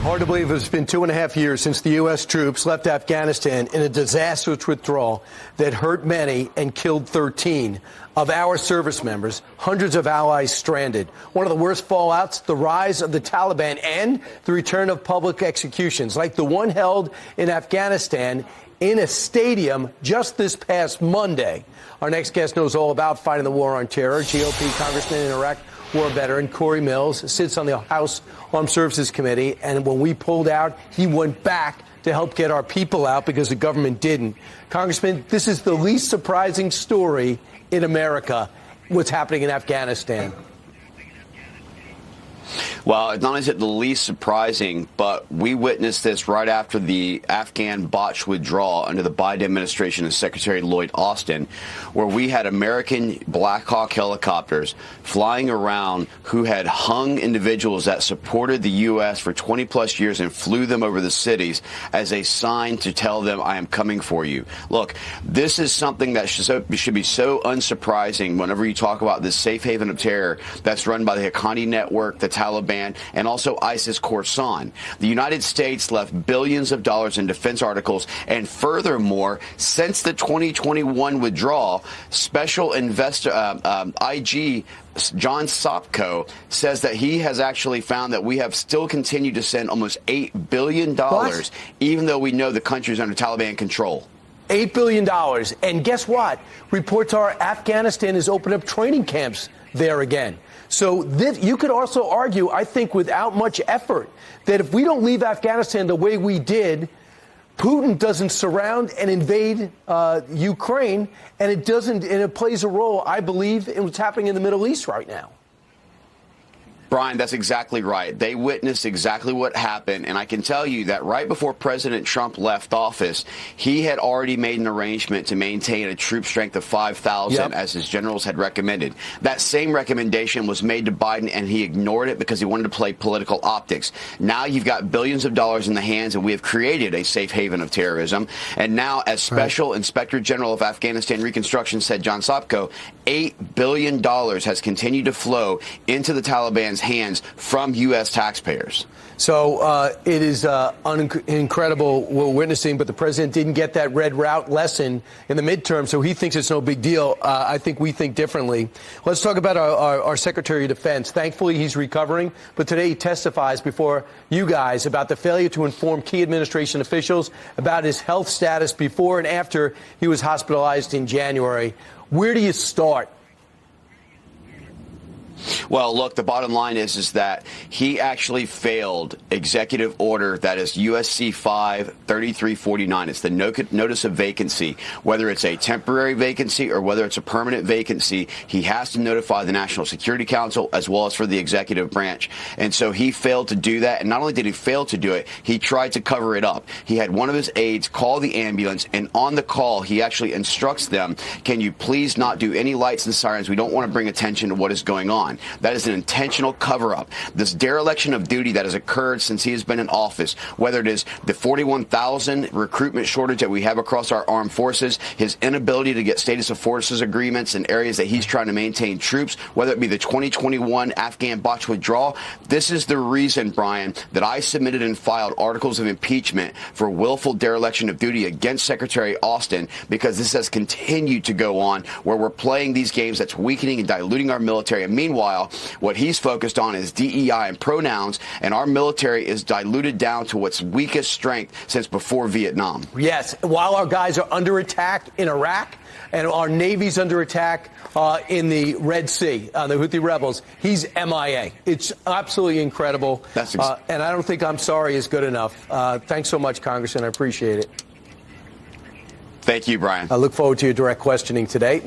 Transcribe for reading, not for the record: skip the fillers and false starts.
Hard to believe it's been 2.5 years since the U.S. troops left Afghanistan in a disastrous withdrawal that hurt many and killed 13 of our service members, hundreds of allies stranded. One of the worst fallouts, the rise of the Taliban and the return of public executions, like the one held in Afghanistan in a stadium just this past Monday. Our next guest knows all about fighting the war on terror. GOP Congressman and Iraq War veteran Cory sits on the House Armed Services Committee, and when we pulled out, he went back to help get our people out because the government didn't. Congressman, this is the least surprising story in America, what's happening in Afghanistan. Well, not only is it the least surprising, but we witnessed this right after the Afghan botched withdrawal under the Biden administration and Secretary Lloyd Austin, where we had American Black Hawk helicopters flying around who had hung individuals that supported the U.S. for 20-plus years and flew them over the cities as a sign to tell them, I am coming for you. Look, this is something that should be so unsurprising whenever you talk about this safe haven of terror that's run by the Haqqani Network, the Taliban, and also ISIS Khorasan. The United States left billions of dollars in defense articles, and furthermore, since the 2021 withdrawal, Special Investor IG John Sopko says that he has actually found that we have still continued to send almost $8 billion, even though we know the country is under Taliban control. $8 billion. And guess what? Reports are Afghanistan has opened up training camps there again. So you could also argue, I think, without much effort, that if we don't leave Afghanistan the way we did, Putin doesn't surround and invade Ukraine, and it plays a role, I believe, in what's happening in the Middle East right now. Brian, that's exactly right. They witnessed exactly what happened. And I can tell you that right before President Trump left office, he had already made an arrangement to maintain a troop strength of 5,000, as his generals had recommended. That same recommendation was made to Biden, and he ignored it because he wanted to play political optics. Now you've got billions of dollars in the hands, and we have created a safe haven of terrorism. And now, as Special Inspector General of Afghanistan Reconstruction said, John Sopko, $8 billion has continued to flow into the Taliban's hands from U.S. taxpayers. So it is incredible what we're witnessing, but the president didn't get that red route lesson in the midterm, so he thinks it's no big deal. I think we think differently. Let's talk about our Secretary of Defense. Thankfully, he's recovering, but today he testifies before you guys about the failure to inform key administration officials about his health status before and after he was hospitalized in January. Where do you start? Well, look, the bottom line is that he actually failed executive order that is USC 5-3349. It's the notice of vacancy. Whether it's a temporary vacancy or whether it's a permanent vacancy, he has to notify the National Security Council as well as for the executive branch. And so he failed to do that. And not only did he fail to do it, he tried to cover it up. He had one of his aides call the ambulance, and on the call, he actually instructs them, can you please not do any lights and sirens? We don't want to bring attention to what is going on. That is an intentional cover-up. This dereliction of duty that has occurred since he has been in office, whether it is the 41,000 recruitment shortage that we have across our armed forces, his inability to get status of forces agreements in areas that he's trying to maintain troops, whether it be the 2021 Afghan botched withdrawal. This is the reason, Brian, that I submitted and filed articles of impeachment for willful dereliction of duty against Secretary Austin, because this has continued to go on where we're playing these games that's weakening and diluting our military. And meanwhile, what he's focused on is DEI and pronouns, and our military is diluted down to its weakest strength since before Vietnam. Yes, while our guys are under attack in Iraq and our Navy's under attack in the Red Sea, the Houthi rebels, he's MIA. It's absolutely incredible. And I don't think I'm sorry is good enough. Thanks so much, Congressman. I appreciate it. Thank you, Brian. I look forward to your direct questioning today.